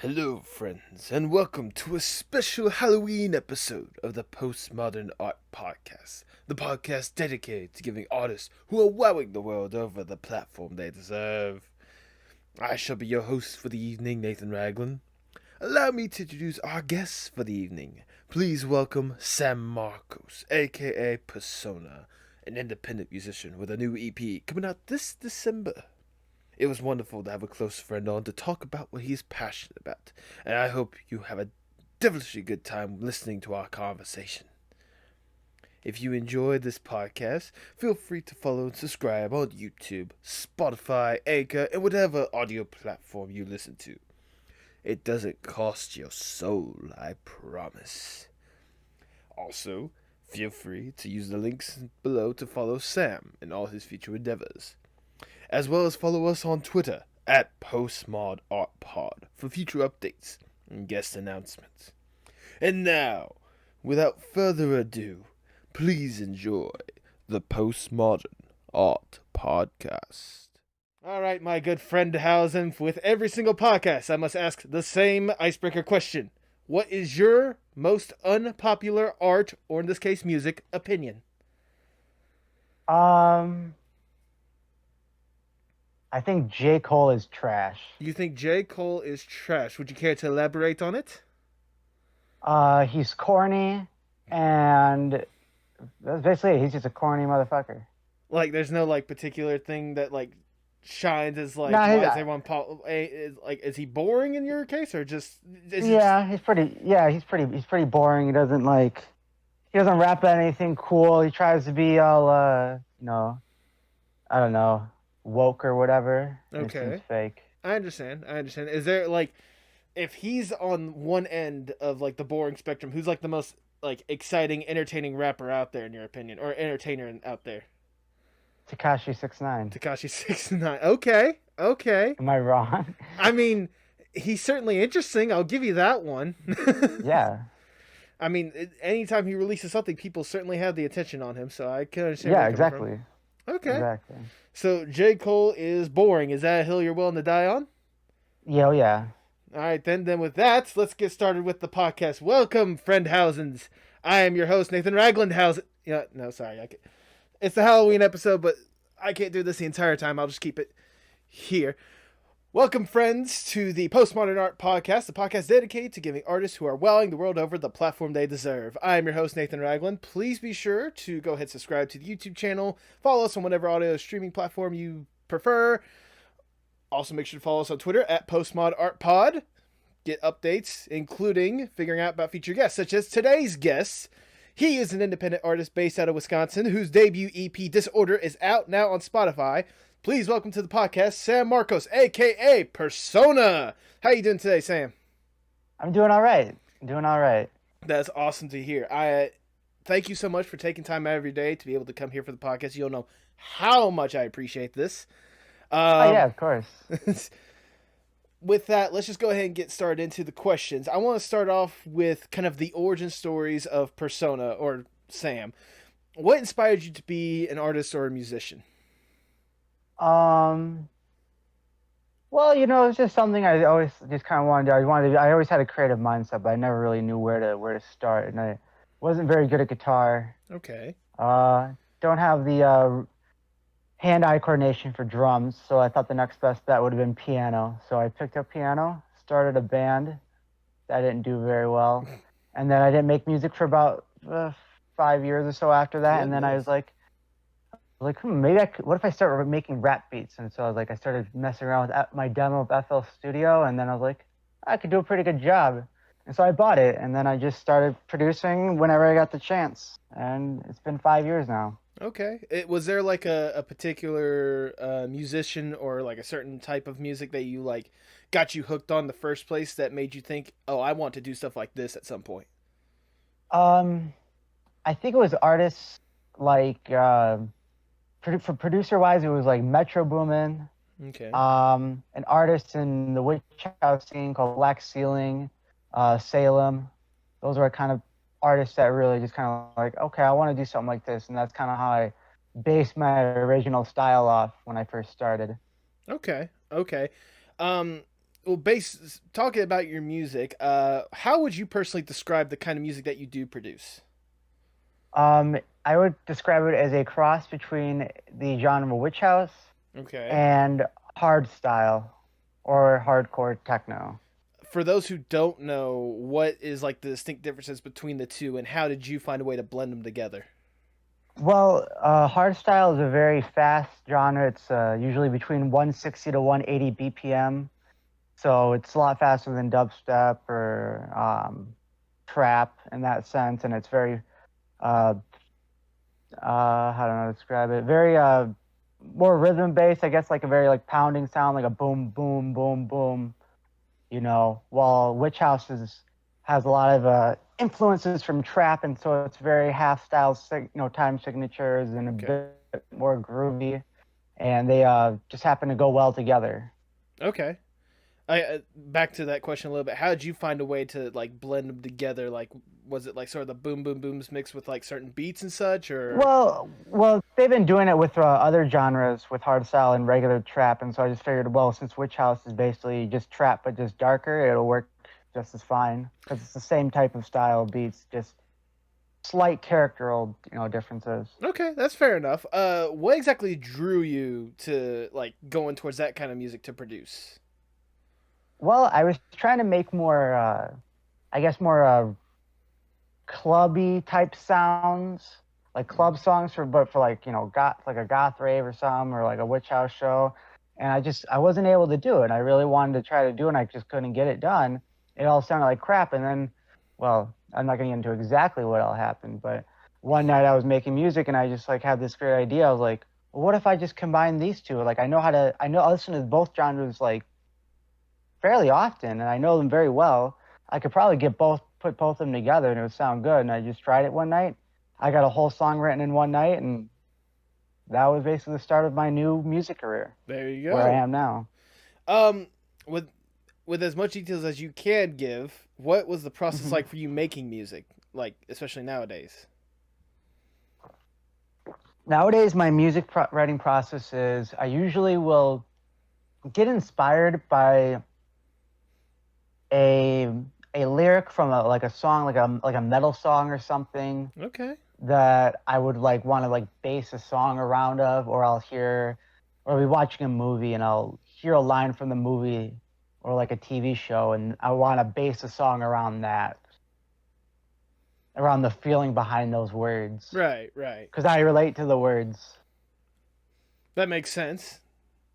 Hello, friends, and welcome to a special Halloween episode of the Postmodern Art Podcast, the podcast dedicated to giving artists who are wowing the world over the platform they deserve. I shall be your host for the evening, Nathan Raglan. Allow me to introduce our guests for the evening. Please welcome Sam Markos, aka Persona, an independent musician with a new EP coming out this December. It was wonderful to have a close friend on to talk about what he's passionate about, and I hope you have a devilishly good time listening to our conversation. If you enjoyed this podcast, feel free to follow and subscribe on YouTube, Spotify, Anchor, and whatever audio platform you listen to. It doesn't cost your soul, I promise. Also, feel free to use the links below to follow Sam in all his future endeavors, as well as follow us on Twitter at PostmodArtPod for future updates and guest announcements. And now, without further ado, please enjoy the Postmodern Art Podcast. All right, my good friend Hausen, with every single podcast, I must ask the same icebreaker question. What is your most unpopular art, or in this case music, opinion? Um, I think J. Cole is trash. You think J. Cole is trash. Would you care to elaborate on it? He's corny, and that's basically it. He's just a corny motherfucker. Like, there's no like particular thing that like shines as like No, why is everyone is he boring in your case, or just is he just he's pretty boring. He doesn't rap about anything cool. He tries to be all, I don't know, woke or whatever. And it seems okay? fake. I understand. Is there like, if he's on one end of like the boring spectrum, who's like the most like exciting, entertaining rapper out there in your opinion, or entertainer out there? Takashi 6ix9ine. Takashi 69. Okay. Am I wrong? I mean, he's certainly interesting. I'll give you that one. Yeah. I mean, anytime he releases something, people certainly have the attention on him. So I can understand where Yeah, you're coming from. exactly. Okay. Exactly. So J. Cole is boring. Is that a hill you're willing to die on? Yeah, oh yeah. All right, then. Then with that, let's get started with the podcast. Welcome, friend Housens. I am your host, Nathan Ragland Hausen. Yeah, no, sorry. It's the Halloween episode, but I can't do this the entire time. I'll just keep it here. Welcome, friends, to the Postmodern Art Podcast, the podcast dedicated to giving artists who are wowing the world over the platform they deserve. I am your host, Nathan Ragland. Please be sure to go ahead and subscribe to the YouTube channel. Follow us on whatever audio streaming platform you prefer. Also, make sure to follow us on Twitter at PostmodArtPod. Get updates, including figuring out about future guests, such as today's guest. He is an independent artist based out of Wisconsin, whose debut EP, Disorder, is out now on Spotify. Please welcome to the podcast, Sam Markos, a.k.a. Persona. How you doing today, Sam? I'm doing all right. Doing all right. That's awesome to hear. I thank you so much for taking time out of your day to be able to come here for the podcast. You don't know how much I appreciate this. Oh yeah, Um, of course. with that, let's just go ahead and get started into the questions. I want to start off with kind of the origin stories of Persona, or Sam. What inspired you to be an artist or a musician? Um, well, it's just something I always just kind of wanted to do. I always had a creative mindset, but I never really knew where to start, and I wasn't very good at guitar. Okay. Uh, don't have the hand-eye coordination for drums, so I thought the next best bet would have been piano. So I picked up piano, started a band. That didn't do very well, and then I didn't make music for about 5 years or so after that, and then I was Goodness. maybe what if I start making rap beats? And so I started messing around with my demo of FL Studio, and then I was like, I could do a pretty good job. And so I bought it, and then I just started producing whenever I got the chance. And it's been 5 years now. Okay. Was there like a particular musician or like a certain type of music that you like got you hooked on the first place that made you think, oh, I want to do stuff like this at some point? Um, I think it was artists like, for producer wise, it was like Metro Boomin, Okay. an artist in the witch house scene called Black Ceiling, Salem. Those are kind of artists that really just kind of like, okay, I want to do something like this, and that's kind of how I based my original style off when I first started. Okay. Okay. Um, well, talking about your music, how would you personally describe the kind of music that you do produce? Um, I would describe it as a cross between the genre witch house Okay. and hard style or hardcore techno. For those who don't know, what is like the distinct differences between the two, and how did you find a way to blend them together? Well, hardstyle is a very fast genre. It's usually between 160 to 180 BPM, so it's a lot faster than dubstep or trap in that sense, and it's very uh, how do I describe it? Very more rhythm based, I guess, like a very like pounding sound, like a boom, boom, boom, boom. While Witch House has a lot of influences from trap, and so it's very half style, time signatures and a Okay. bit more groovy, and they just happen to go well together. Okay. I back to that question a little bit. How did you find a way to like blend them together? Like, was it like sort of the boom boom booms mixed with like certain beats and such, or Well, they've been doing it with other genres, with hardstyle and regular trap, and so I just figured, well, since Witch House is basically just trap but just darker, it'll work just as fine because it's the same type of style of beats, just slight characteral, differences. okay, that's fair enough. What exactly drew you to like going towards that kind of music to produce? Well, I was trying to make more, I guess, more clubby type sounds, like club songs but for like goth, like a goth rave or something, or like a witch house show. And I wasn't able to do it. I really wanted to try to do it, and I just couldn't get it done. It all sounded like crap. And then, well, I'm not gonna get into exactly what all happened, but one night I was making music and I just like had this great idea. I was like, well, what if I just combine these two? Like I listen to both genres like fairly often, and I know them very well. I could probably put both of them together, and it would sound good. And I just tried it one night. I got a whole song written in one night, and that was basically the start of my new music career, There you where I go. am now. Um, with as much details as you can give, what was the process Mhm. like for you making music, like especially nowadays? Nowadays, my writing process is I usually will get inspired by a a lyric from like a song, like a metal song or something Okay. that I would like want to like base a song around of, or or I'll be watching a movie and I'll hear a line from the movie or like a TV show, and I want to base a song around that, around the feeling behind those words, Right. Right. because I relate to the words. That makes sense.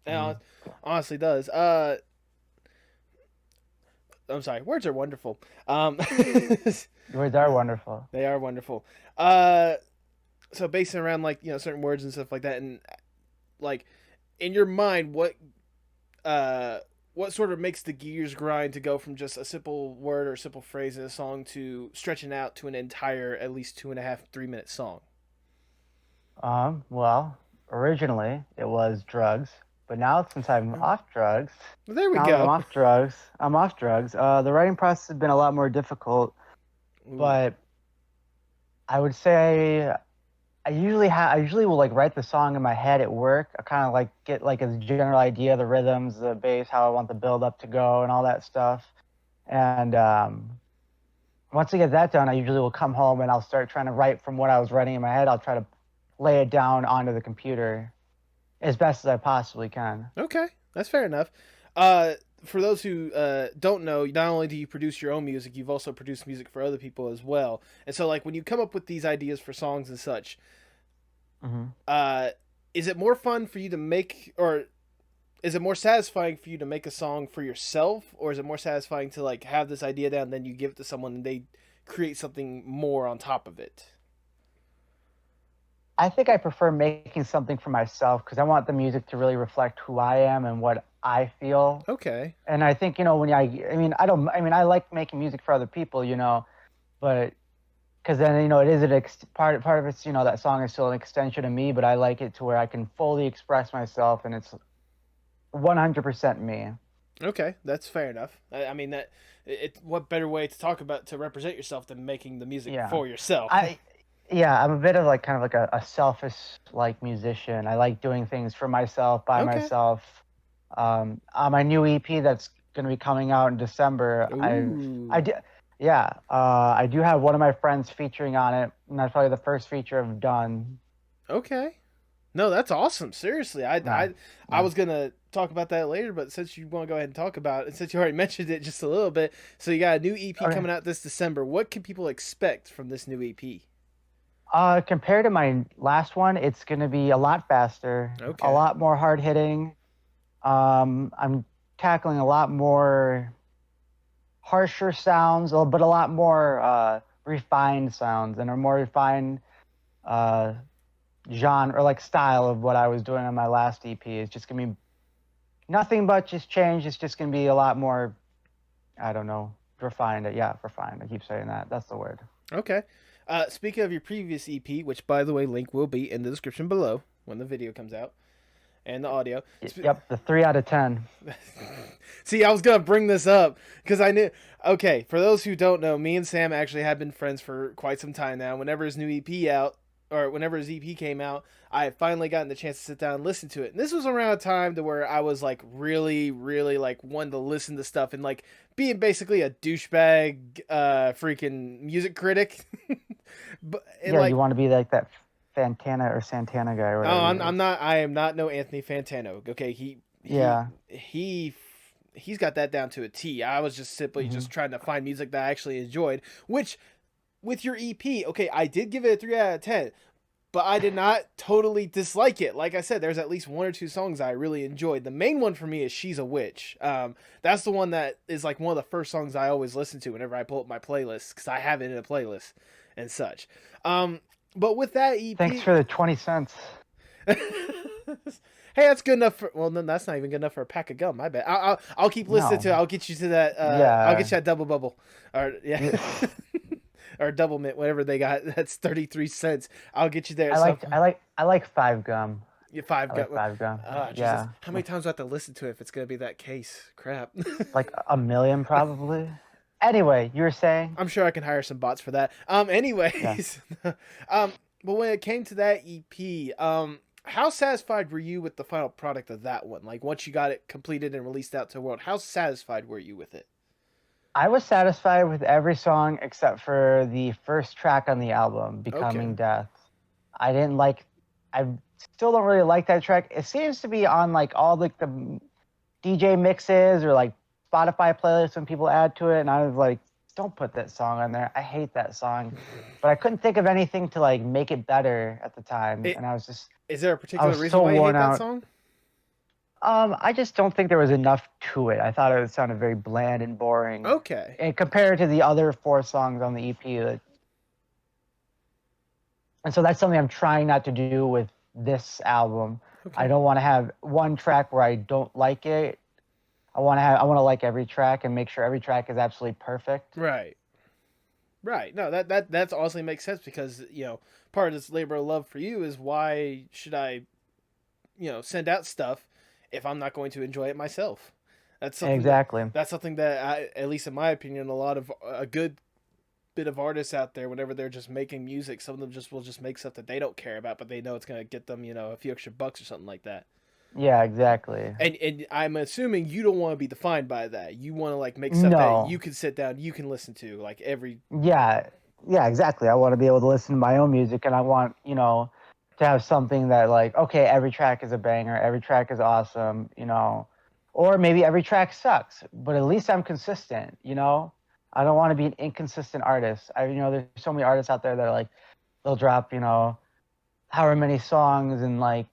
Yeah, Mhm. honestly does. I'm sorry. Words are wonderful. Words are wonderful. they are wonderful. Uh, so basing around like certain words and stuff like that, and like in your mind, uh what sort of makes the gears grind to go from just a simple word or a simple phrase in a song to stretching out to an entire at least 2.5 3 minute song? Well, originally it was drugs, but now since I'm off drugs, Well, there we now that go. I'm off drugs. The writing process has been a lot more difficult, Ooh. but I would say I usually will like write the song in my head at work. I kind of like get like a general idea, the rhythms, the bass, how I want the build up to go, and all that stuff. And once I get that done, I usually will come home and I'll start trying to write from what I was writing in my head. I'll try to lay it down onto the computer as best as I possibly can. Okay, that's fair enough. Uh, for those who don't know, not only do you produce your own music, you've also produced music for other people as well. And so, like, when you come up with these ideas for songs and such, Hmm. uh, is it more fun for you to make, or is it more satisfying for you to make a song for yourself, or is it more satisfying to like have this idea down, then you give it to someone and they create something more on top of it? I think I prefer making something for myself because I want the music to really reflect who I am and what I feel. Okay. And I think, I mean, I like making music for other people, but because then, it is part of it's, that song is still an extension of me, but I like it to where I can fully express myself and it's 100% me. Okay, that's fair enough. I mean that what better way to talk about to represent yourself than making the music Yeah. for yourself? I, yeah, I'm a bit of like kind of like a selfish like musician. I like doing things for myself, by Okay. myself. On my new EP that's going to be coming out in December. Ooh. I did, yeah. I do have one of my friends featuring on it, and that's probably the first feature I've done. Okay. No, that's awesome. Seriously, Yeah, I yeah. was gonna talk about that later, but since you want to go ahead and talk about it, since you already mentioned it just a little bit, so you got a new EP Okay. coming out this December. What can people expect from this new EP? Compared to my last one, it's going to be a lot faster, a Okay. lot more hard hitting. I'm tackling a lot more harsher sounds, but a lot more refined sounds and a more refined uh, genre or like style of what I was doing on my last EP. It's just gonna be nothing but just change. It's just gonna be a lot more, I don't know, refined. Yeah, refined. I keep saying that. That's the word. Okay. Speaking of your previous EP, which by the way, link will be in the description below when the video comes out and the audio. Yep, the 3 out of 10. See, I was gonna bring this up because I knew. Okay, for those who don't know, me and Sam actually have been friends for quite some time now. Whenever his new EP out, or whenever his EP came out, I had finally gotten the chance to sit down and listen to it. And this was around a time to where I was like really, really like wanting to listen to stuff and like being basically a douchebag, freaking music critic. But and Yeah, you like want to be like that Fantana or Santana guy or oh, whatever he I'm is. not. I am not no Anthony Fantano. Okay, Yeah. he's got that down to a T. I was just simply Hmm. just trying to find music that I actually enjoyed. Which, with your EP, okay, I did give it a 3 out of 10, but I did not totally dislike it. Like I said, there's at least one or two songs I really enjoyed. The main one for me is "She's a Witch." That's the one that is like one of the first songs I always listen to whenever I pull up my playlist because I have it in a playlist and such. But with that Thanks EP, for the 20 cents. hey, that's good enough for. Well, then that's not even good enough for a pack of gum. I bet. I'll keep listening to it. No. I'll get you to that. I'll get Yeah. you that double bubble, or yeah, Yeah. or double mint, whatever they got. That's 33 cents. I'll get you there I at some like point. I like I like 5 gum. Yeah, five I gum. like 5 gum. Jesus, Yeah. how many times do I have to listen to it if it's gonna be that case? Crap. Like a million probably. Anyway, you were saying? I'm sure I can hire some bots for that. Yeah. Anyways, but when it came to that EP, how satisfied were you with the final product of that one? Like once you got it completed and released out to the world, how satisfied were you with it? I was satisfied with every song except for the first track on the album, Okay. Becoming Death. I didn't like I still don't really like that track. It seems to be on like all like the DJ mixes or like Spotify playlists when people add to it, and I was like, don't put that song on there. I hate that song. But I couldn't think of anything to like make it better at the time, It, and is there a I particular was reason so why you hate worn that out. song? I just don't think there was enough to it. I thought it sounded very bland and boring, Okay. and compared to the other 4 songs on the EP. And so that's something I'm trying not to do with this album. I Okay. don't want to have one track where I don't like it. I want to like every track and make sure every track is absolutely perfect. Right. Right. No, that's honestly makes sense because part of this labor of love for you is why should I send out stuff if I'm not going to enjoy it myself. That's something that Exactly. that's something that at least in my opinion, a lot of a good bit of artists out there, whenever they're just making music, some of them just will just make stuff that they don't care about, but they know it's gonna get them, a few extra bucks or something like that. Yeah, exactly. And I'm assuming you don't want to be defined by that. You want to like make stuff that you No. can sit down, you can listen to, like every. Yeah. Yeah, exactly. I want to be able to listen to my own music, and I want, to have something that like, okay, every track is a banger, every track is awesome. Or maybe every track sucks, but at least I'm consistent. I don't want to be an inconsistent artist. There's so many artists out there that are like they'll drop, however many songs and like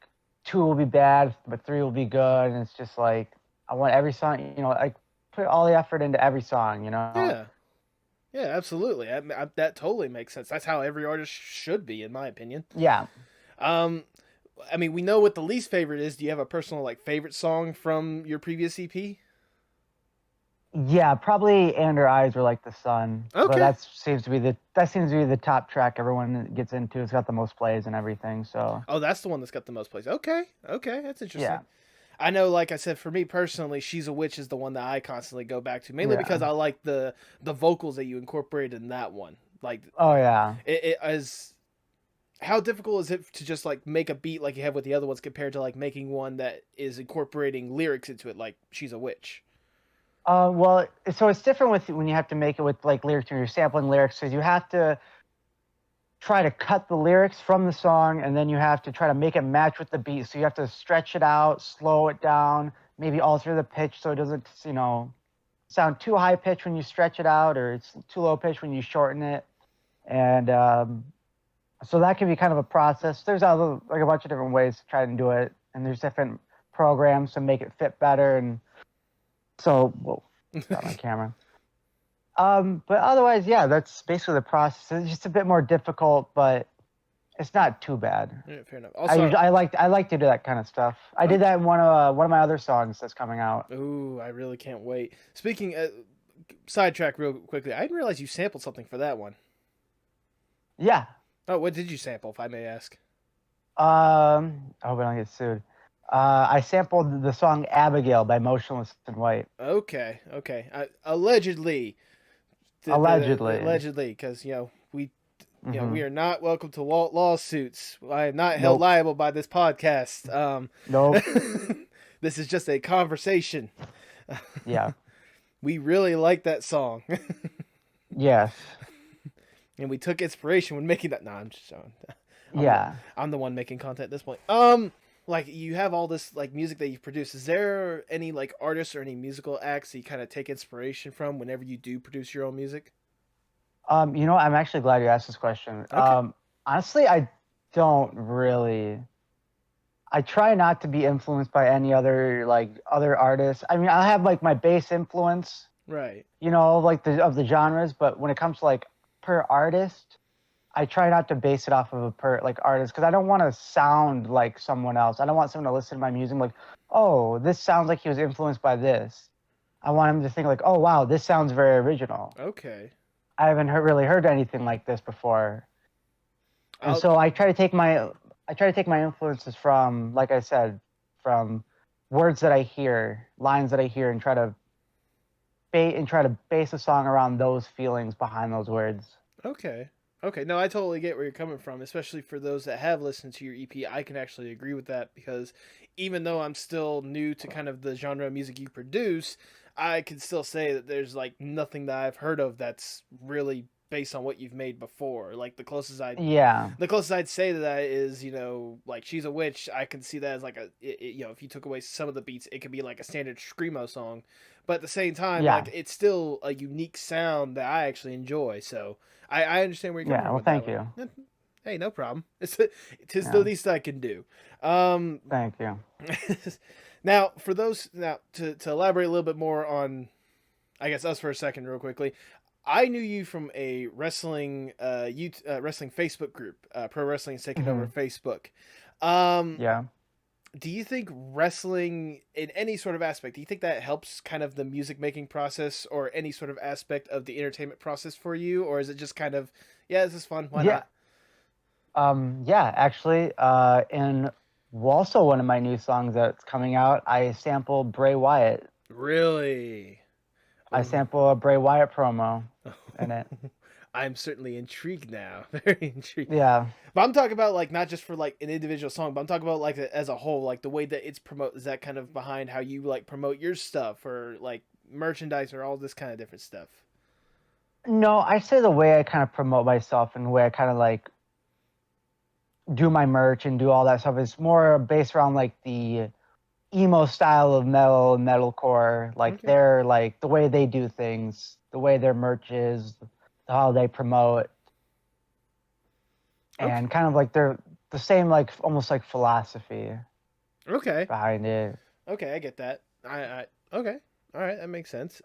2 will be bad, but 3 will be good. And it's just like, I want every song, like put all the effort into every song. Yeah, yeah, absolutely. That totally makes sense. That's how every artist should be, in my opinion. Yeah. Um, I mean, we know what the least favorite is. Do you have a personal like favorite song from your previous EP? Yeah, probably And Her Eyes Were Like the Sun. But Okay. that seems to be the top track everyone gets into. It's got the most plays and everything. So Oh, that's the one that's got the most plays. Okay, okay, that's interesting. yeah. I know, like I said, for me personally, "She's a Witch" is the one that I constantly go back to, mainly because Yeah. I like the vocals that you incorporated in that one. Like, Oh yeah. it is. How difficult is it to just like make a beat like you have with the other ones compared to like making one that is incorporating lyrics into it, like "She's a Witch"? Well, so it's different with when you have to make it with like lyrics or you're sampling lyrics, because you have to try to cut the lyrics from the song, and then you have to try to make it match with the beat. So you have to stretch it out, slow it down, maybe alter the pitch so it doesn't, sound too high pitch when you stretch it out, or it's too low pitch when you shorten it. And so that can be kind of a process. There's like a bunch of different ways to try and do it, and there's different programs to make it fit better. And so, well, got my camera. But otherwise, yeah, that's basically the process. It's just a bit more difficult, but it's not too bad. Yeah, fair enough. Also, I like to do that kind of stuff. I did that in one of my other songs that's coming out. ooh, I really can't wait. Speaking, sidetrack real quickly. I didn't realize you sampled something for that one. Yeah. Oh, what did you sample, if I may ask? I hope I don't get sued. I sampled the song "Abigail" by Motionless in White. Okay, okay. Allegedly. Allegedly. Allegedly, because we Mm-hmm. we are not welcome to lawsuits. I am not held Nope. liable by this podcast. Nope. This is just a conversation. Yeah. We really like that song, Yes. and we took inspiration when making that. Nah, I'm just showing. Yeah. I'm the one making content at this point. Like you have all this like music that you've produced. Is there any like artists or any musical acts that you kind of take inspiration from whenever you do produce your own music? I'm actually glad you asked this question. Okay. Honestly, I don't really. I try not to be influenced by any other artists. I mean, I have like my base influence, Right. like the genres, but when it comes to like per artist, I try not to base it off of a per like artist, because I don't want to sound like someone else. I don't want someone to listen to my music like, oh, this sounds like he was influenced by this. I want him to think like, oh wow, this sounds very original. Okay. I haven't really heard anything like this before. And I'll, so I try to take my influences from, like I said, from words that I hear, lines that I hear, and try to base a song around those feelings behind those words. Okay. Okay. No, I totally get where you're coming from, especially for those that have listened to your EP. I can actually agree with that because even though I'm still new to kind of the genre of music you produce, I can still say that there's like nothing that I've heard of that's really based on what you've made before. Like Yeah, the closest I'd say to that is, like She's a Witch. I can see that as like if you took away some of the beats, it could be like a standard screamo song, but at the same time, yeah, like it's still a unique sound that I actually enjoy. So I understand where you're coming yeah. from Well, with that thank one. you. Hey, no problem. Tis the Yeah, least I can do. Um, thank you. now for those now to elaborate a little bit more on, I guess us for a second, real quickly. I knew you from a wrestling Facebook group. Pro Wrestling is taking over Hmm. Facebook. Um, Yeah. do you think wrestling in any sort of aspect? Do you think that helps kind of the music making process or any sort of aspect of the entertainment process for you, or is it just kind of, yeah, this is fun, why Yeah. not? Yeah. Actually, in also one of my new songs that's coming out, I sample Bray Wyatt. Really? I Oh. sample a Bray Wyatt promo in it. I'm certainly intrigued now. Very intrigued. Yeah. But I'm talking about like not just for like an individual song, but I'm talking about like as a whole, like the way that it's promote. Is that kind of behind how you like promote your stuff or like merchandise or all this kind of different stuff? No, I say the way I kind of promote myself and the way I kind of like do my merch and do all that stuff is more based around like the emo style of metal and metalcore. Like Okay. they're like the way they do things, the way their merch is, how they promote, Okay. and kind of like they're the same, like almost like philosophy Okay. behind it. Okay. I get that. I okay. All right. That makes sense.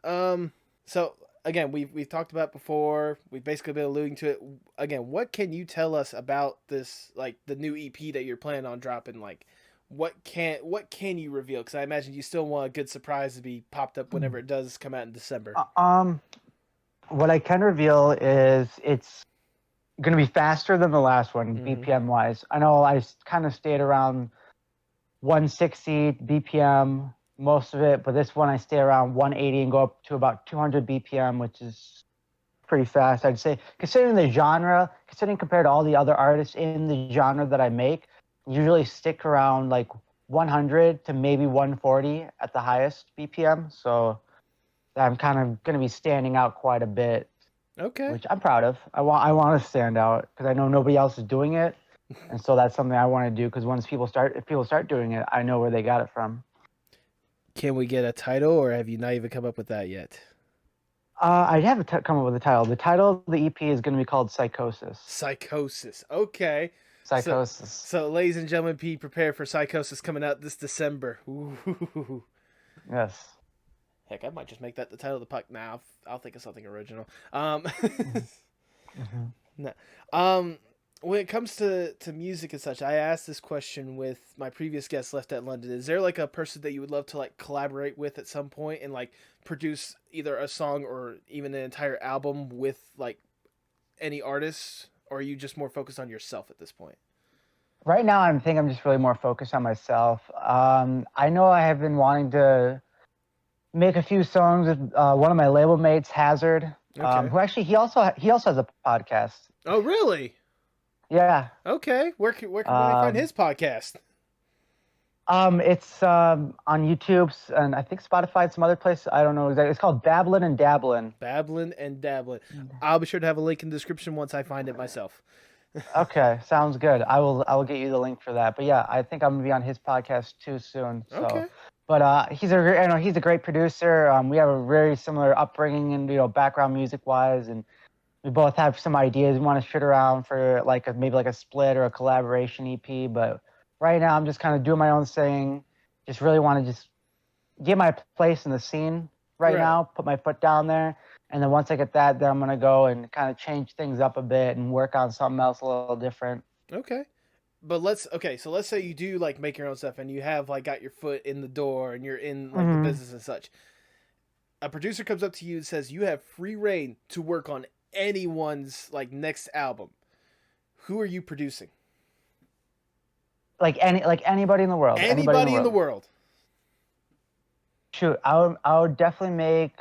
So again, we've talked about it before. We've basically been alluding to it. Again, what can you tell us about this, like the new EP that you're planning on dropping? Like, what can you reveal? Because I imagine you still want a good surprise to be popped up whenever it does come out in December. Uh, Um, what I can reveal is it's going to be faster than the last one, Mm-hmm. BPM wise. I know I kind of stayed around 160 BPM most of it, but this one I stay around 180 and go up to about 200 BPM, which is pretty fast, I'd say. Considering the genre, considering compared to all the other artists in the genre that I make, usually stick around like 100 to maybe 140 at the highest BPM. So that I'm kind of going to be standing out quite a bit, Okay. which I'm proud of. I want to stand out because I know nobody else is doing it, and so that's something I want to do. Because if people start doing it, I know where they got it from. Can we get a title, or have you not even come up with that yet? I haven't come up with a title. The title of the EP is going to be called Psychosis. Psychosis. Okay. So, Psychosis. so ladies and gentlemen, be prepared for Psychosis coming out this December. Ooh. Yes. Heck, I might just make that the title of the puck. Now I'll think of something original. Mm-hmm. No. When it comes to music and such, I asked this question with my previous guest left at London. Is there like a person that you would love to like collaborate with at some point and like produce either a song or even an entire album with like any artists, or are you just more focused on yourself at this point? Right now, I'm just really more focused on myself. I know I have been wanting to make a few songs with one of my label mates, Hazard, Okay. who actually he also has a podcast. Oh, really? Yeah. Okay. Where can they find Um, his podcast? it's on YouTube and I think Spotify and some other place. I don't know exactly. It's called Babblin' and Dabblin'. Babblin' and Dabblin'. I'll be sure to have a link in the description once I find it myself. Okay, sounds good. I will get you the link for that. But yeah, I think I'm gonna be on his podcast too soon. So, Okay. but I know he's a great producer. We have a very similar upbringing and background music wise, and we both have some ideas we want to shoot around for like maybe like a split or a collaboration EP. But right now, I'm just kind of doing my own thing. Just really want to just get my place in the scene right Right. now. Put my foot down there, and then once I get that, then I'm gonna go and kind of change things up a bit and work on something else a little different. Okay. But let's say you do like make your own stuff and you have like got your foot in the door and you're in like the Hmm. business and such. A producer comes up to you and says you have free reign to work on anyone's like next album. Who are you producing? Like anybody in the world, anybody in the Anybody in the world. world. Shoot, I would definitely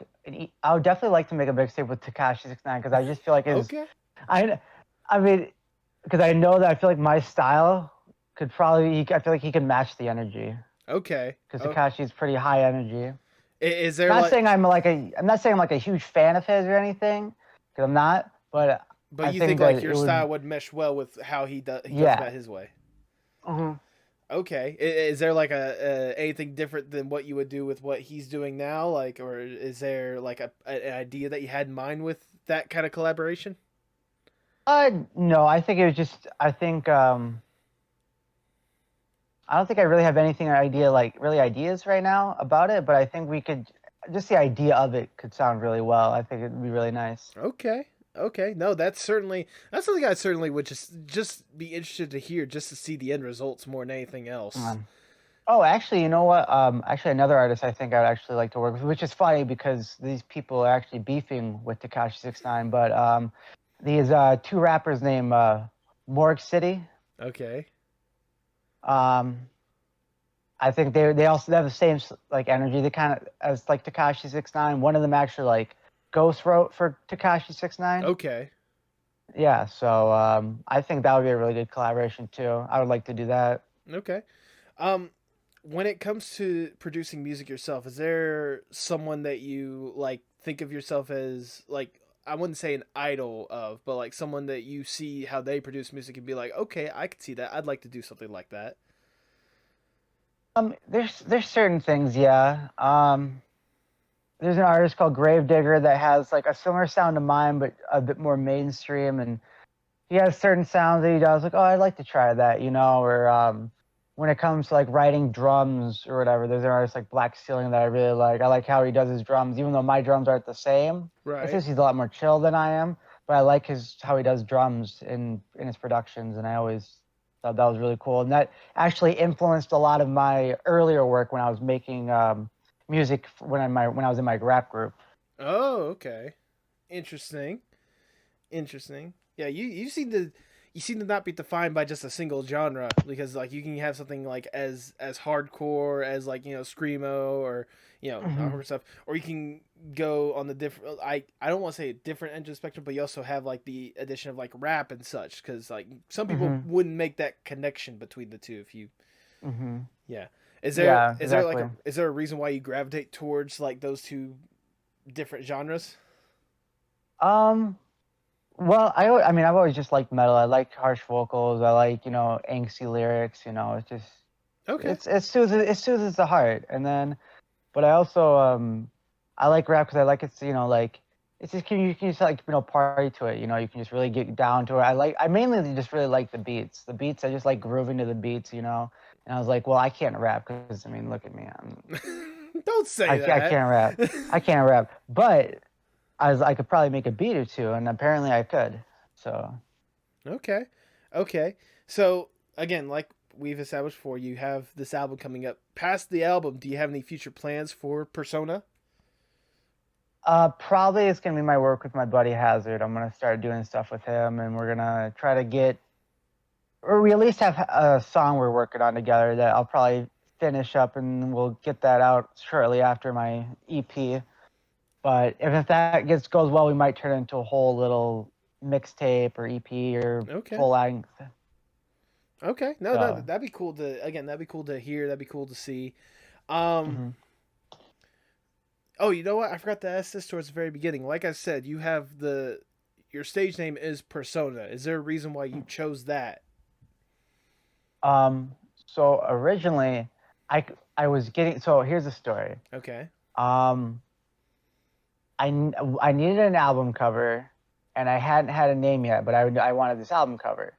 I would definitely like to make a mixtape with Takashi 69 because I just feel like his Okay. I I mean because I know that I feel like my style could probably I feel like he could match the energy Okay. because Oh, Takashi's pretty high energy. is there Not like saying I'm not saying I'm like a huge fan of his or anything because I'm not, but but I you think think that like it your would style would mesh well with how he goes yeah. about his way? Hmm. Okay. Is there like a anything different than what you would do with what he's doing now? Like, or is there like an idea that you had in mind with that kind of collaboration? No, I think it was just I don't think I really have anything idea like really ideas right now about it, but I think we could just the idea of it could sound really well. I think it'd be really nice. Okay. Okay. No, that's something I certainly would just be interested to hear, just to see the end results more than anything else. Um, oh, actually, you know what? Actually, another artist I think I'd actually like to work with, which is funny because these people are actually beefing with Tekashi 69. But these two rappers named Morg City. Okay. Um, I think they also have the same like energy. They kind of as like Tekashi 69. One of them actually like ghost wrote for Tekashi 69. Okay. Yeah, so I think that would be a really good collaboration too. I would like to do that. Okay. Um, when it comes to producing music yourself, is there someone that you like think of yourself as like I wouldn't say an idol of, but like someone that you see how they produce music and be like, okay, I could see that. I'd like to do something like that. There's certain things, yeah. There's an artist called Gravedigger that has like a similar sound to mine, but a bit more mainstream, and he has certain sounds that he does. Like, oh, I'd like to try that, or when it comes to like writing drums or whatever, there's an artist like Black Ceiling that I really like. I like how he does his drums, even though my drums aren't the same. It's Right. just he's a lot more chill than I am, but I like his how he does drums in his productions, and I always thought that was really cool. And that actually influenced a lot of my earlier work when I was making music when I was in my rap group. Oh, okay. Interesting. Interesting. Yeah, you seem to not be defined by just a single genre because like you can have something like as hardcore as like screamo or Hmm. hardcore stuff, or you can go on the different. I don't want to say a different end of the spectrum, but you also have like the addition of like rap and such because like some people Hmm. wouldn't make that connection between the two if you Hmm. yeah. Is there Yeah, is there like exactly. is there a reason why you gravitate towards like those two different genres? Um, well, I mean, I've always just liked metal. I like harsh vocals. I like, angsty lyrics. It's just Okay. it soothes the heart. And then, but I also I like rap because I like it's like it's just you can just like party to it. You can just really get down to it. I mainly just really like the beats. The beats I just like grooving to the beats. And I was like, well, I can't rap because I mean, look at me. Don't say I that. can't rap. I can't rap. But I could probably make a beat or two, and apparently I could. So Okay. Okay. So again, like we've established before, you have this album coming up. Past the album, do you have any future plans for Persona? probably it's gonna be my work with my buddy Hazard. I'm gonna start doing stuff with him, and we're gonna try to get, or we at least have a song we're working on together that I'll probably finish up, and we'll get that out shortly after my EP. But if that goes well, we might turn it into a whole little mixtape or EP or Okay. full length. Okay. No, no, So. that'd be cool to again, that'd be cool to hear, that'd be cool to see. Um Hmm. oh, you know what? I forgot to ask this towards the very beginning. Like I said, you have your stage name is Persona. Is there a reason why you chose that? Um, so originally, I I was getting. So here's the story. Okay. Um, I needed an album cover, and I hadn't had a name yet, but I wanted this album cover.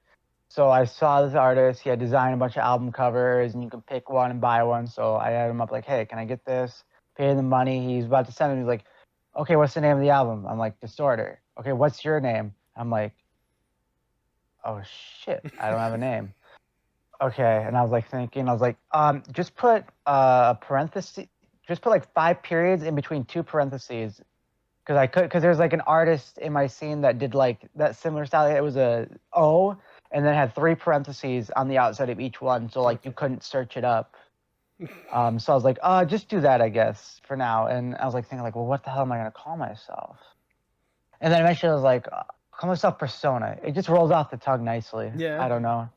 So I saw this artist. He had designed a bunch of album covers, and you can pick one and buy one. So I had him up like, hey, can I get this? Pay him the money. He's about to send it. He's like, okay, what's the name of the album? I'm like, Disorder. Okay, what's your name? I'm like, oh shit, I don't have a name. Okay, and I was like thinking, I was like, just put a parenthesis, just put like 5 periods in between two parentheses, because there's like an artist in my scene that did like that similar style. It was a O, and then had 3 parentheses on the outside of each one, so like you Okay. couldn't search it up. So I was like, just do that, I guess, for now. And I was like thinking, like, well, what the hell am I gonna call myself? And then eventually I was like, call myself Persona. It just rolls off the tongue nicely. Yeah. I don't know.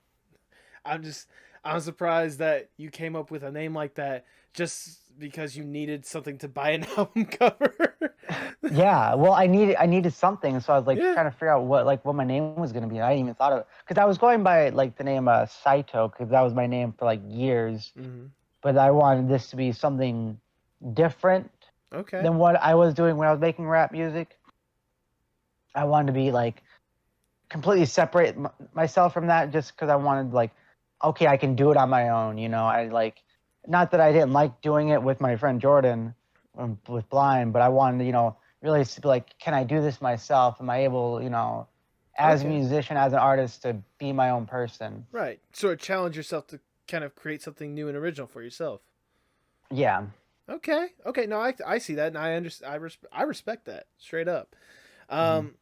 I'm just I'm surprised that you came up with a name like that just because you needed something to buy an album cover. Yeah, well, I needed something, so I was like Yeah. trying to figure out what my name was gonna be. I hadn't even thought of it because I was going by like the name Saito because that was my name for like years. Hmm. But I wanted this to be something different Okay. than what I was doing when I was making rap music. I wanted to be like completely separate myself from that, just because I wanted like, okay, I can do it on my own. I like, not that I didn't like doing it with my friend Jordan with Blind, but I wanted to, really be like, can I do this myself? Am I able, as a Okay. musician, as an artist, to be my own person? Right. Sort of challenge yourself to kind of create something new and original for yourself. Yeah. Okay. Okay. No, I see that, and I respect that straight up. Hmm. Um,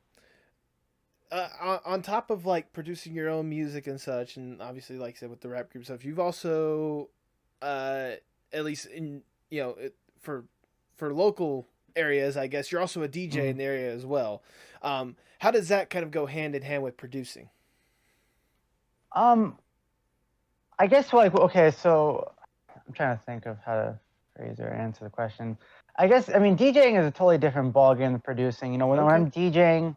on top of like producing your own music and such, and obviously, like I said, with the rap group stuff, you've also, uh, at least in for local areas, I guess you're also a DJ Hmm. in the area as well. How does that kind of go hand in hand with producing? Um, I guess like okay, so I'm trying to think of how to phrase or answer the question. I guess I mean DJing is a totally different ballgame than producing. When Okay. I'm DJing,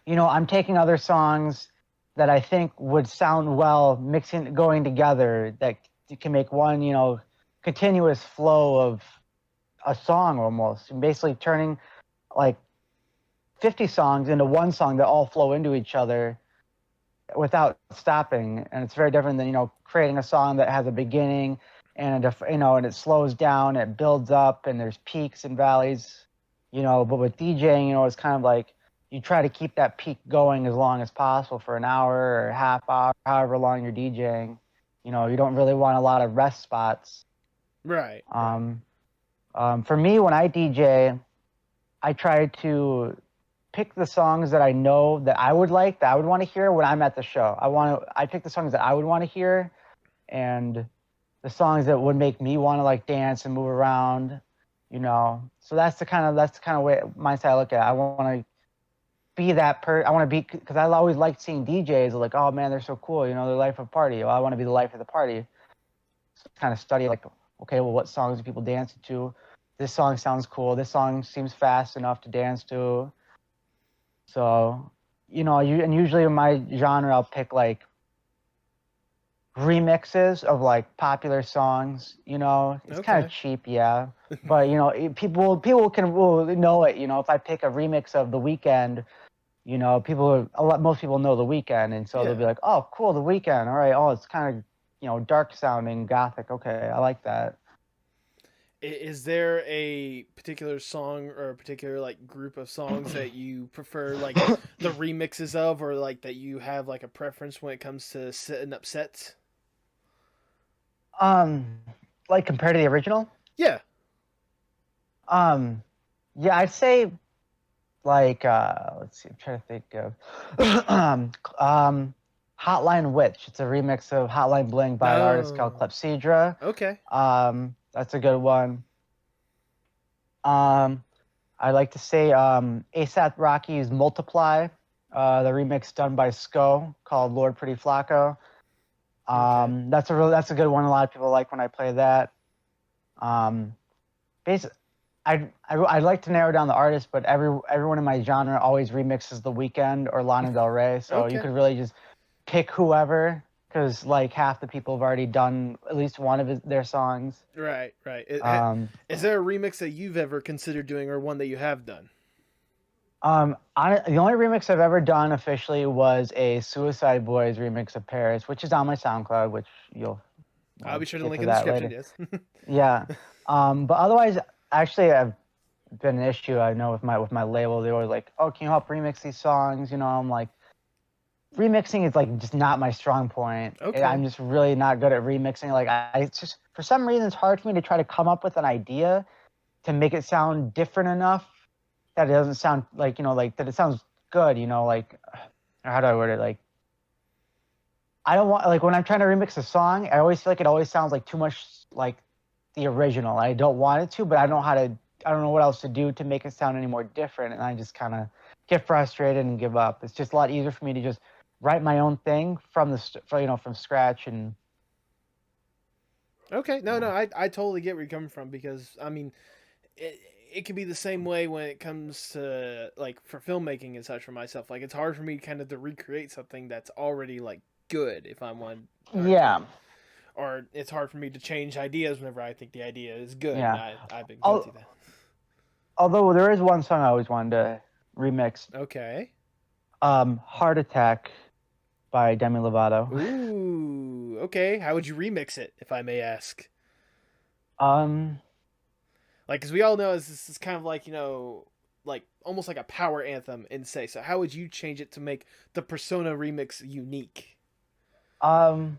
I'm taking other songs that I think would sound well mixing going together that can make one, continuous flow of a song almost. And basically turning like 50 songs into one song that all flow into each other without stopping. And it's very different than, creating a song that has a beginning and and it slows down, it builds up and there's peaks and valleys, but with DJing, it's kind of like you try to keep that peak going as long as possible for an hour or a half hour, however long you're DJing. You don't really want a lot of rest spots. Right. Right. Um, for me, when I DJ, I try to pick the songs that I know that I would like, that I would want to hear when I'm at the show. I pick the songs that I would want to hear and the songs that would make me want to like dance and move around, So that's the kind of way mindset I look at it. I want to be I want to be, because I always liked seeing DJs like, oh man, they're so cool, their life of party. Well, I want to be the life of the party. So kind of study like, okay, well, what songs do people dance to? this song sounds cool. This song seems fast enough to dance to. So, and usually in my genre, I'll pick like remixes of like popular songs. It's kind of Okay. cheap, yeah, but people will know it. If I pick a remix of The Weeknd, most people know The Weeknd, and so they'll Yeah. be like, "Oh, cool, The Weeknd. All right. Oh, it's kind of dark sounding, gothic. Okay, I like that." Is there a particular song or a particular like group of songs that you prefer like the remixes of, or like that you have like a preference when it comes to setting up sets? Um, like compared to the original, Yeah. um, yeah, I'd say like let's see, I'm trying to think of Hotline Witch. It's a remix of Hotline Bling by an artist called No. Clepsydra. Okay. That's a good one. Um, I like to say ASAP Rocky's Multiply, the remix done by Sko called Lord Pretty Flacco. Okay. That's a good one. A lot of people like when I play that. Um, basically, I'd like to narrow down the artist, but everyone in my genre always remixes The Weeknd or Lana Del Rey. So you Okay. could really just pick whoever, because like half the people have already done at least one of their songs. Right. Right. Um, Is there a remix that you've ever considered doing, or one that you have done? the only remix I've ever done officially was a Suicide Boys remix of Paris, which is on my SoundCloud, which you'll I'll be sure to get link to in the that description. later. Yes. Yeah. But otherwise, actually, I've been an issue I know with my label. They always like, "Oh, can you help remix these songs?" I'm like, remixing is like just not my strong point. I'm Okay. just really not good at remixing. Like it's just for some reason it's hard for me to try to come up with an idea to make it sound different enough that it doesn't sound like like that it sounds good. Like how do I word it? Like I don't want like when I'm trying to remix a song, I always feel like it always sounds like too much like the original. I don't want it to, but I don't know how to. I don't know what else to do to make it sound any more different, and I just kind of get frustrated and give up. It's just a lot easier for me to just write my own thing from scratch and Okay. No, yeah. no, I totally get where you're coming from, because I mean, it it can be the same way when it comes to like for filmmaking and such for myself. Like it's hard for me kind of to recreate something that's already like good if I want to, Yeah, or it's hard for me to change ideas whenever I think the idea is good, and yeah. I've been guilty of Al- that. Although there is one song I always wanted to remix, Okay. "Heart Attack" by Demi Lovato. Ooh. Okay. How would you remix it, if I may ask? Um, Like, because we all know this is kind of like like almost like a power anthem in say. So how would you change it to make the Persona remix unique? um,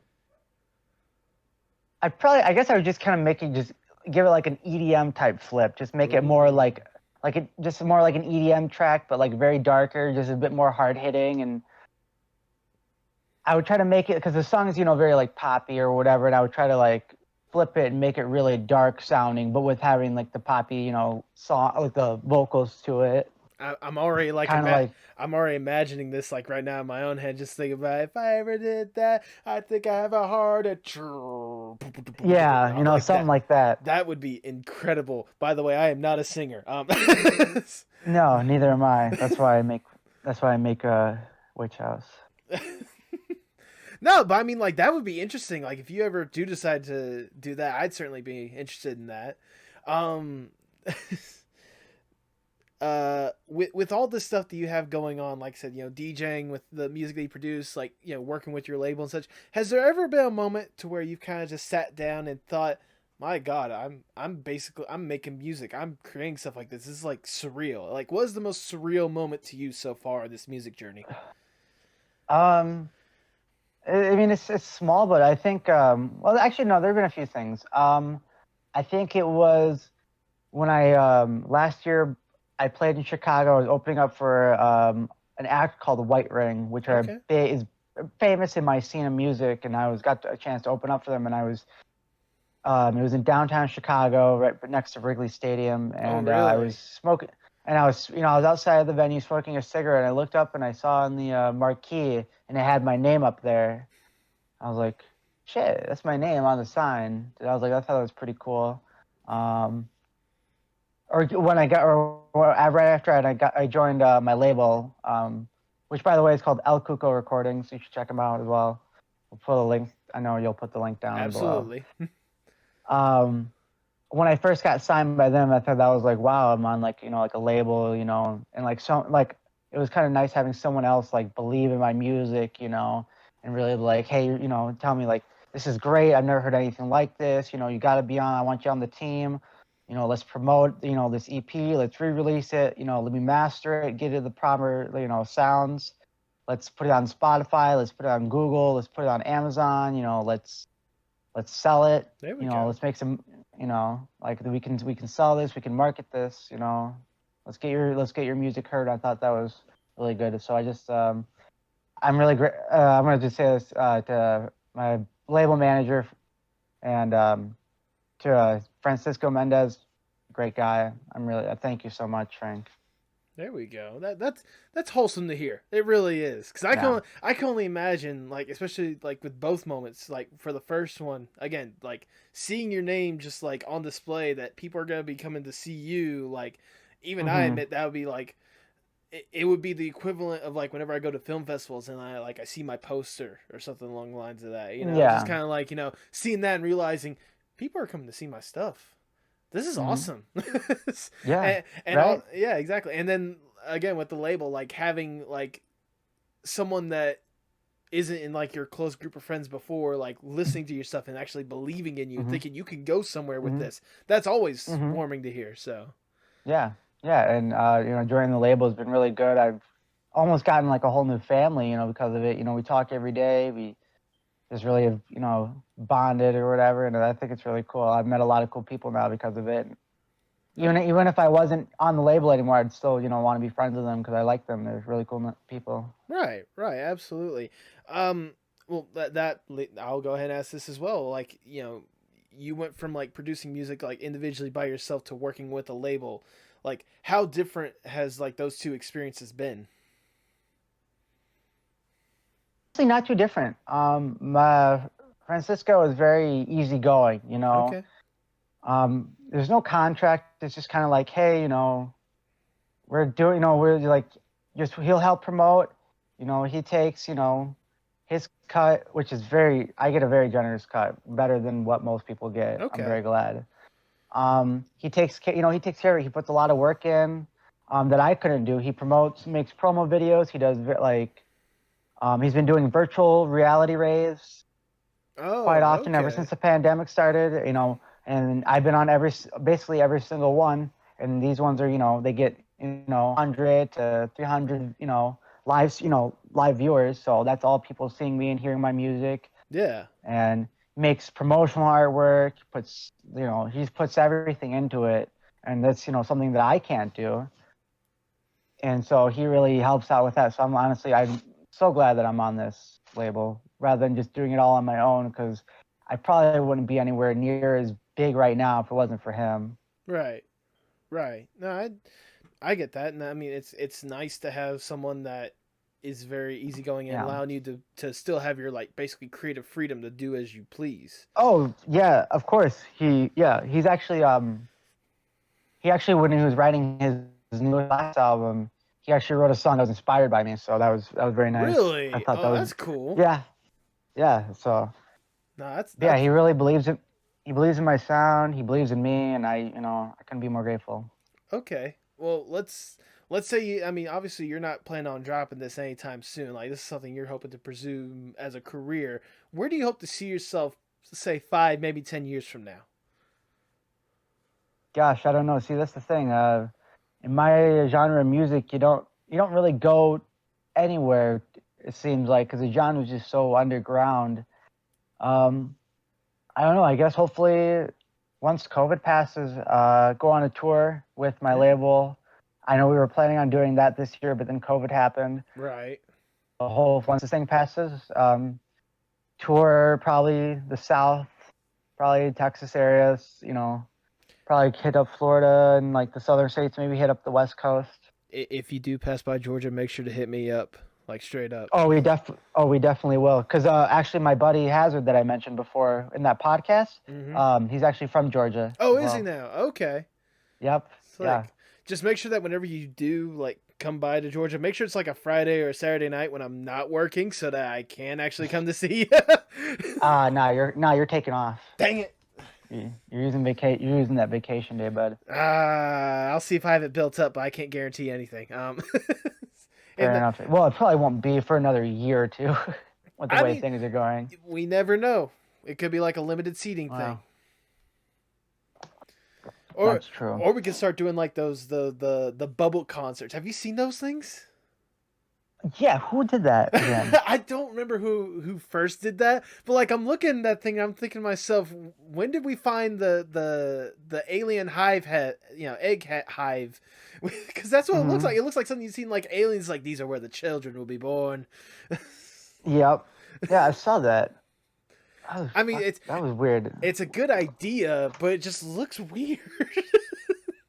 I guess I would just kind of just give it like an EDM type flip. Just make it more Ooh. like it just more like an EDM track, but like very darker, just a bit more hard hitting. And I would try to make it because the song is very like poppy or whatever, and I would try to like flip it and make it really dark sounding, but with having like the poppy song like the vocals to it, I'm already like kind of like I'm already imagining this like right now in my own head. Just thinking about, if I ever did that, I think I have a heart attack. yeah, I'm like something that. like that. That would be incredible. By the way, I am not a singer. No, neither am I. That's why I make a witch house. No, but I mean, like that would be interesting. Like if you ever do decide to do that, I'd certainly be interested in that. Um, with all this stuff that you have going on, like I said, DJing with the music that you produce, like working with your label and such. Has there ever been a moment to where you've kind of just sat down and thought, "My God, I'm making music. I'm creating stuff like this. This is like surreal." Like, what is the most surreal moment to you so far in this music journey? Um, I mean, it's small, but I think well, actually, no, there have been a few things. I think it was when I last year I played in Chicago. I was opening up for an act called the White Ring, which Okay. is famous in my scene of music, and I got a chance to open up for them, and it was in downtown Chicago, right next to Wrigley Stadium, Oh, and I was really? smoking, and I was outside of the venue smoking a cigarette, and I looked up and I saw on the marquee, and it had my name up there. I was like, shit, that's my name on the sign. And I was like, I thought that was pretty cool. Um, or when I got, or right after I joined my label, which by the way is called El Cuco Recordings. You should check them out as well. We'll put a link. I know you'll put the link down below. Absolutely. Um, when I first got signed by them, I thought that was like, wow, I'm on like, like a label, and like it was kind of nice having someone else like believe in my music, and really like, hey, tell me like, this is great. I've never heard anything like this. You got to be on. I want you on the team. Let's promote, this EP. Let's re-release it. Let me master it, get it the proper, sounds. Let's put it on Spotify. Let's put it on Google. Let's put it on Amazon. Let's sell it. There we go. Let's make some. Like we can sell this. We can market this. Let's get your music heard. I thought that was really good. So I just I'm really great. I'm gonna just say this to my label manager and to Francisco Mendez, great guy. I thank you so much, Frank. There we go. That's wholesome to hear. It really is. Because I can only imagine, like, especially like with both moments, like for the first one, again, like seeing your name just like on display, that people are gonna be coming to see you. Like, even I admit that would be like, it would be the equivalent of like whenever I go to film festivals and I see my poster or something along the lines of that. Yeah. Just kind of like seeing that and realizing people are coming to see my stuff. This is awesome. Yeah. And right? yeah, exactly. And then again with the label, like having like someone that isn't in like your close group of friends before, like listening to your stuff and actually believing in you, thinking you can go somewhere with this. That's always warming to hear. So yeah, and joining the label has been really good. I've almost gotten like a whole new family, because of it. We talk every day. We just really have, bonded or whatever, and I think it's really cool. I've met a lot of cool people now because of it. Even if I wasn't on the label anymore, I'd still, want to be friends with them because I like them. They're really cool people. Right, absolutely. Well, that I'll go ahead and ask this as well. Like, you went from like producing music like individually by yourself to working with a label. Like, how different has like those two experiences been? Actually, not too different. My Francisco is very easygoing. Okay. There's no contract. It's just kind of like, hey, we're doing, we're like, just he'll help promote. He takes, his cut, which is I get a very generous cut, better than what most people get. Okay. I'm very glad. He takes care of it. He puts a lot of work in, that I couldn't do. He makes promo videos. He does like, he's been doing virtual reality raves quite often ever since the pandemic started, and I've been on basically every single one. And these ones are, they get, 100 to 300, live viewers. So that's all people seeing me and hearing my music. Yeah. And makes promotional artwork, he puts everything into it. And that's, something that I can't do. And so he really helps out with that. So I'm so glad that I'm on this label rather than just doing it all on my own, because I probably wouldn't be anywhere near as big right now if it wasn't for him. Right. No, I get that, and I mean it's nice to have someone that is very easygoing and allowing you to still have your like basically creative freedom to do as you please. Oh yeah, of course. He's actually when he was writing his new last album, he actually wrote a song that was inspired by me. So that was very nice. Really? I thought that's cool. Yeah. So that's he really believes it. He believes in my sound. He believes in me, and I couldn't be more grateful. Okay. Well, let's say I mean, obviously you're not planning on dropping this anytime soon. Like this is something you're hoping to pursue as a career. Where do you hope to see yourself, say 5, maybe 10 years from now? Gosh, I don't know. See, that's the thing. In my genre of music, you don't really go anywhere. It seems like because the genre is just so underground. I don't know. I guess hopefully once COVID passes, go on a tour with my label. I know we were planning on doing that this year, but then COVID happened. Right. Once this thing passes, tour probably the South, probably Texas areas, probably hit up Florida and like the southern states, maybe hit up the West Coast. If you do pass by Georgia, make sure to hit me up, like straight up. Oh, we definitely will. Because actually, my buddy Hazard that I mentioned before in that podcast, he's actually from Georgia. Oh, is he now? Okay. Yep. Yeah. Sick. Just make sure that whenever you do like come by to Georgia, make sure it's like a Friday or a Saturday night when I'm not working, so that I can actually come to see you. No, you're taking off. Dang it! You're using you're using that vacation day, bud. I'll see if I have it built up, but I can't guarantee anything. Fair And enough. Well, it probably won't be for another year or two with the I way mean, things are going. we never know. It could be like a limited seating thing. Wow, Or that's true. or we can start doing like those the bubble concerts. Have you seen those things? Yeah, who did that again? I don't remember who first did that, but like I'm looking at that thing, I'm thinking to myself, when did we find the alien hive head, hive? Because that's what it looks Hmm. like. It looks like something you've seen like aliens. Like these are where the children will be born. Yep. Yeah, I saw that. I mean, That was weird. it's a good idea, but it just looks weird.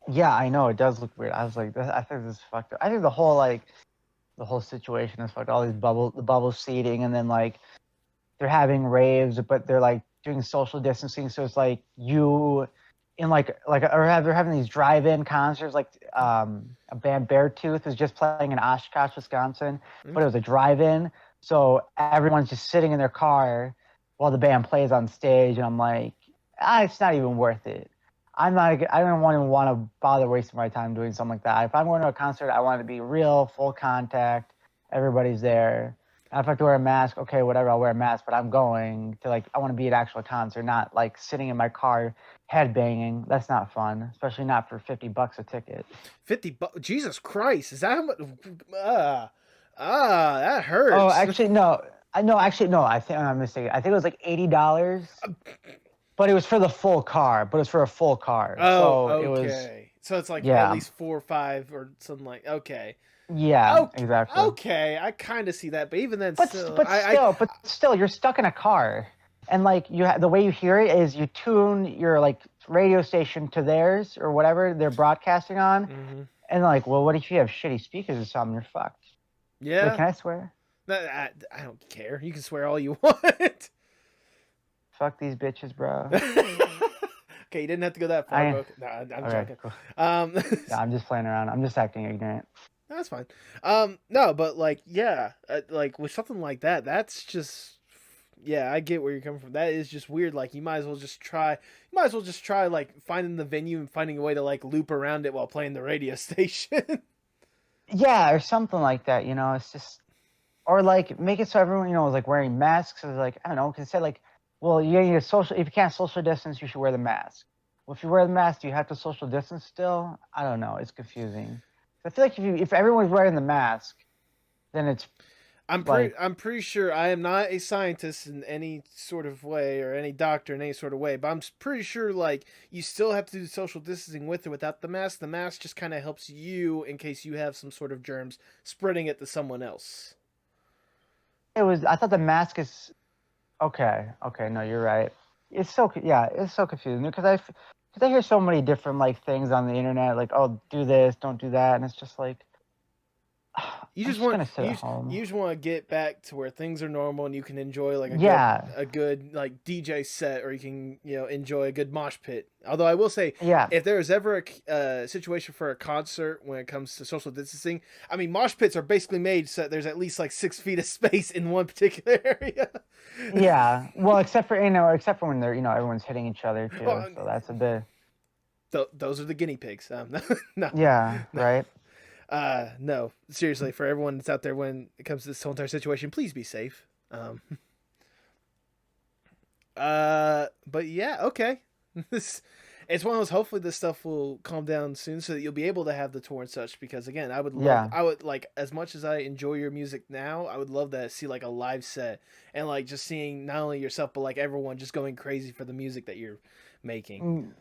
Yeah, I know it does look weird. I was like, I think this is fucked up. I think the whole situation is fucked. All the bubble seating, and then like they're having raves, but they're like doing social distancing. So it's like you in they're having these drive-in concerts. Like a band Beartooth was just playing in Oshkosh, Wisconsin, but it was a drive-in. So everyone's just sitting in their car while the band plays on stage, and I'm like, it's not even worth it. I'm not. I don't even want to bother wasting my time doing something like that. If I'm going to a concert, I want it to be real, full contact. Everybody's there. If I have to wear a mask, okay, whatever, I'll wear a mask. But I'm going to I want to be at actual concert, not like sitting in my car headbanging. That's not fun, especially not for $50 a ticket. 50 bucks. Jesus Christ, is that how much? That Oh, hurts. actually, no. No. I think I'm mistaken. I think it was like $80, but it was for the full car. But it was for a full car, Oh, so it was okay. So it's like at yeah, least 4 or 5 or something like. Okay. yeah, Okay. exactly. Okay. I kind of see that, but even then, But still, but still, but still, you're stuck in a car, and like the way you hear it is you tune your like radio station to theirs or whatever they're broadcasting on, hmm and like, well, what if you have shitty speakers or something? You're fucked. Wait, Yeah. can I swear? I don't care. You can swear all you want. Fuck these bitches, bro. Okay, you didn't have to go that far, I but okay. Nah, I'm okay, joking. cool. Um, Yeah, I'm just playing around. I'm just acting ignorant. that's fine. No, but like, yeah, like with something like that, that's just, yeah, I get where you're coming from. That is just weird. Like, you might as well just try. You might as well just try like finding the venue and finding a way to like loop around it while playing the radio station. Yeah, or something like that. It's just or like make it so everyone is like wearing masks. Or like I don't know, can say like, well, you need a social. If you can't social distance, you should wear the mask. Well, if you wear the mask, do you have to social distance still? I don't know. It's confusing. I feel like if everyone's wearing the mask, then it's like I'm pretty sure I am not a scientist in any sort of way or any doctor in any sort of way, but I'm pretty sure like you still have to do social distancing with or without the mask. The mask just kind of helps you in case you have some sort of germs spreading it to someone else. it was. I thought the mask is okay. Okay, no, you're right. It's so confusing because I hear so many different like things on the internet, like, oh, do this, don't do that, and it's just like You I'm just just want gonna sit at home. you just want to get back to where things are normal and you can enjoy like Yeah, a good like DJ set, or you can enjoy a good mosh pit. Although I will say, yeah. if there is ever a situation for a concert when it comes to social distancing, I mean mosh pits are basically made so that there's at least like 6 feet of space in one particular area. Yeah, well, except for when they're everyone's hitting each other too. Well, So that's a bit. those are the guinea pigs. No, Yeah, no, right. no. Seriously, for everyone that's out there when it comes to this whole entire situation, please be safe. But yeah, okay. This it's one of those. Hopefully, this stuff will calm down soon, so that you'll be able to have the tour and such. Because again, Yeah, I would like as much as I enjoy your music now, I would love to see like a live set and like just seeing not only yourself but like everyone just going crazy for the music that you're making. Mm,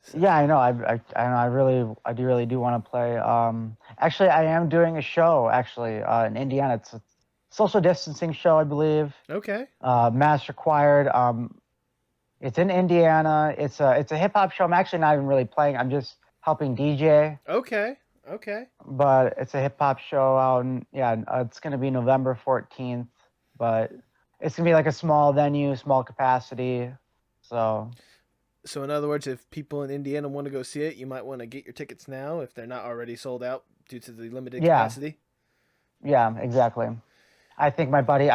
So yeah. I know. I know. I do really do want to play. Actually, I am doing a show actually in Indiana. It's a social distancing show, I believe. okay, Mask required. It's in Indiana. It's a hip hop show. I'm actually not even really playing. I'm just helping DJ. okay, okay. But it's a hip hop show out, and yeah, it's gonna be November 14th. But it's gonna be like a small venue, small capacity. So So in other words, if people in Indiana want to go see it, you might want to get your tickets now if they're not already sold out due to the limited Yeah, capacity. yeah, exactly. I think my buddy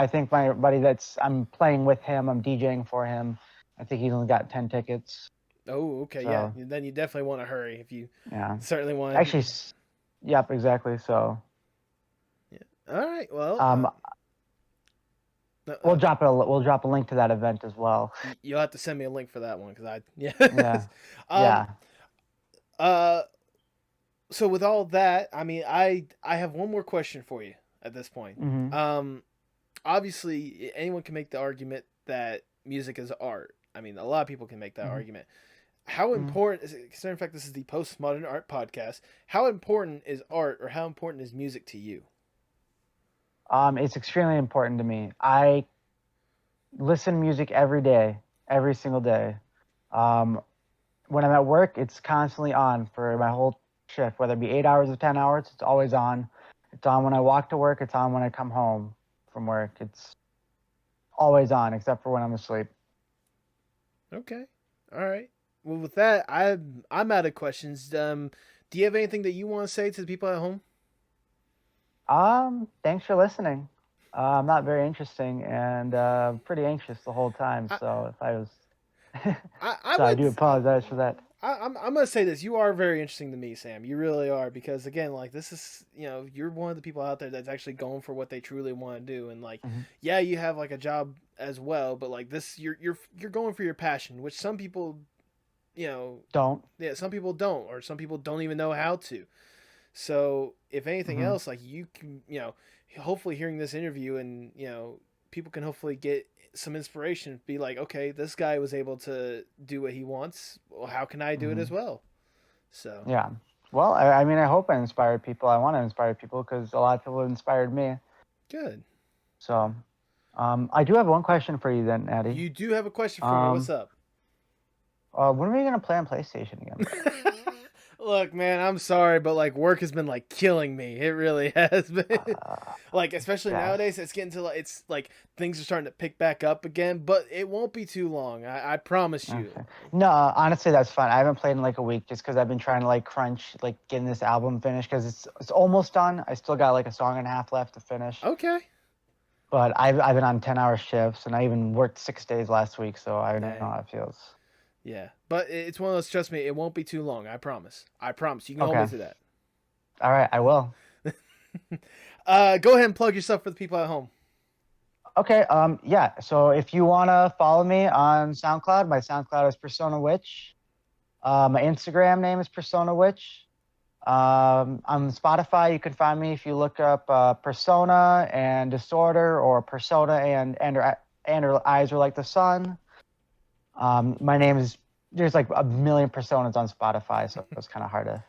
that's I'm playing with him, I'm DJing for him. I think he's only got 10 tickets. Oh, okay, yeah. So, Then you definitely want to hurry if you yeah. certainly want to. Actually, yep, exactly. So, Yeah. All right. Well, um, uh, we'll uh, drop a link to that event as well. you'll have to send me a link for that one because I yeah. Yeah. um. Yeah. Uh. So with all that, I mean, I have one more question for you at this point. Mhm. Um. Obviously, anyone can make the argument that music is art. I mean, a lot of people can make that Mhm. argument. How Mhm. important is it? Considering the fact this is the postmodern art podcast, how important is art or how important is music to you? It's extremely important to me. I listen to music every day, every single day. Um, when I'm at work, it's constantly on for my whole shift, whether it be 8 hours or 10 hours, it's always on. It's on when I walk to work, it's on when I come home from work. It's always on, except for when I'm asleep. Okay. All right. Well, with that, I'm out of questions. Do you have anything that you want to say to the people at home? Thanks for listening. I'm not very interesting and pretty anxious the whole time. I So if I was, I so I would do apologize for that. I'm gonna say this. You are very interesting to me, Sam. You really are because again, like this is you're one of the people out there that's actually going for what they truly want to do, and like Hmm. yeah, you have like a job as well, but like this, you're going for your passion, which some people you know Don't. yeah some people don't, or some people don't even know how to. So if anything Hmm. else, like you can hopefully hearing this interview and people can hopefully get some inspiration, be like, okay, this guy was able to do what he wants, well, how can I do it as Hmm. well? So Yeah. Well, I mean, I hope I inspired people. I want to inspire people because a lot of people have inspired me. good. So, I do have one question for you then, Eddie. You do have a question for me. What's Um, up? when are we gonna play on PlayStation again, bro? Look, man, I'm sorry, but like work has been like killing me. It really has been. Uh, Like especially yeah. nowadays, it's getting to like it's like things are starting to pick back up again, but it won't be too long. I promise you. Okay. No, honestly, that's fine. I haven't played in like a week just because I've been trying to like crunch, like getting this album finished because it's almost done. I still got like a song and a half left to finish. Okay. But I've been on 10-hour shifts and I even worked 6 days last week, so I don't know Dang. how it feels. Yeah, but it's one of those. Trust me, it won't be too long. I promise. I promise. You can hold me Okay. to that. All right, I will. Go ahead and plug yourself for the people at home. Okay. Yeah. So if you wanna follow me on SoundCloud, my SoundCloud is Persona Witch. My Instagram name is Persona Witch. On Spotify, you can find me if you look up Persona and Disorder or Persona and her eyes are like the sun. My name is there's like a million personas on Spotify, so it's kind of hard to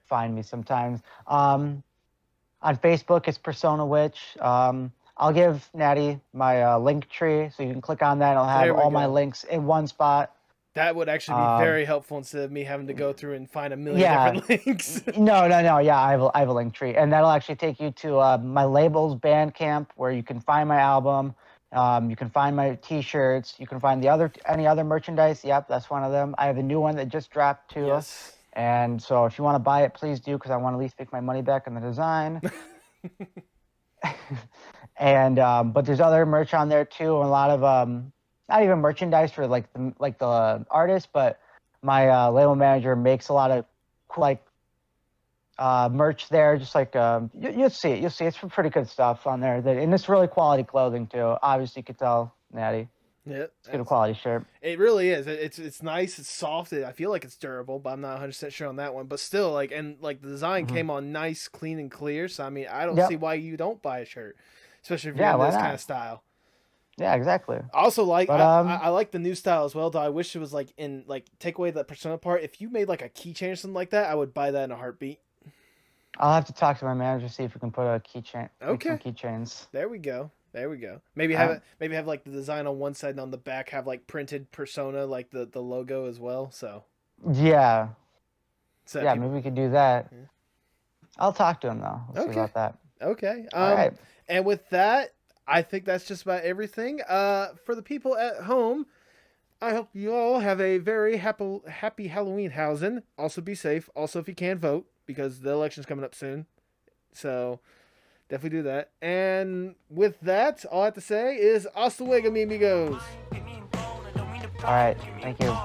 find me sometimes. On Facebook, it's Persona Witch. I'll give Natty my link tree, so you can click on that. I'll have There we all my go. links in one spot. That would actually be Um, very helpful instead of me having to go through and find a million yeah, different links. no. Yeah, I have a link tree, and that'll actually take you to my label's Bandcamp, where you can find my album. You can find my T-shirts. You can find any other merchandise. Yep, that's one of them. I have a new one that just dropped too, Yes. and so if you want to buy it, please do, because I want to at least make my money back on the design. And but there's other merch on there too, and a lot of not even merchandise for like the artist, but my label manager makes a lot of cool like merch there. Just like you'll see it's pretty good stuff on there. And it's really quality clothing too. Obviously, you could tell, Natty, Yeah, it's good quality shirt. it really is. It's nice. It's soft. I feel like it's durable, but I'm not 100% sure on that one. But still, like the design Hmm. came on nice, clean, and clear. So I mean, I don't see Yep. why you don't buy a shirt, especially if you're Yeah. into Why this kind of not? style. Yeah. Exactly. I also like But I like the new style as well. Though I wish it was like in like take away the persona part. If you made like a keychain or something like that, I would buy that in a heartbeat. I'll have to talk to my manager see if we can put a keychain, make some Okay, keychains. there we go. There we go. All right. Maybe have like the design on one side and on the back have like printed persona like the logo as well. Yeah. So that Yeah. people. Maybe we could do that. Yeah. I'll talk to him though. We'll see Okay. about that. Okay. All right. And with that, I think that's just about everything. For the people at home, I hope you all have a very happy Halloween, Hausen. Also, be safe. Also, if you can vote, because the election's coming up soon. So, definitely do that. And with that, all I have to say is hasta luego, mi amigos. All right, thank you.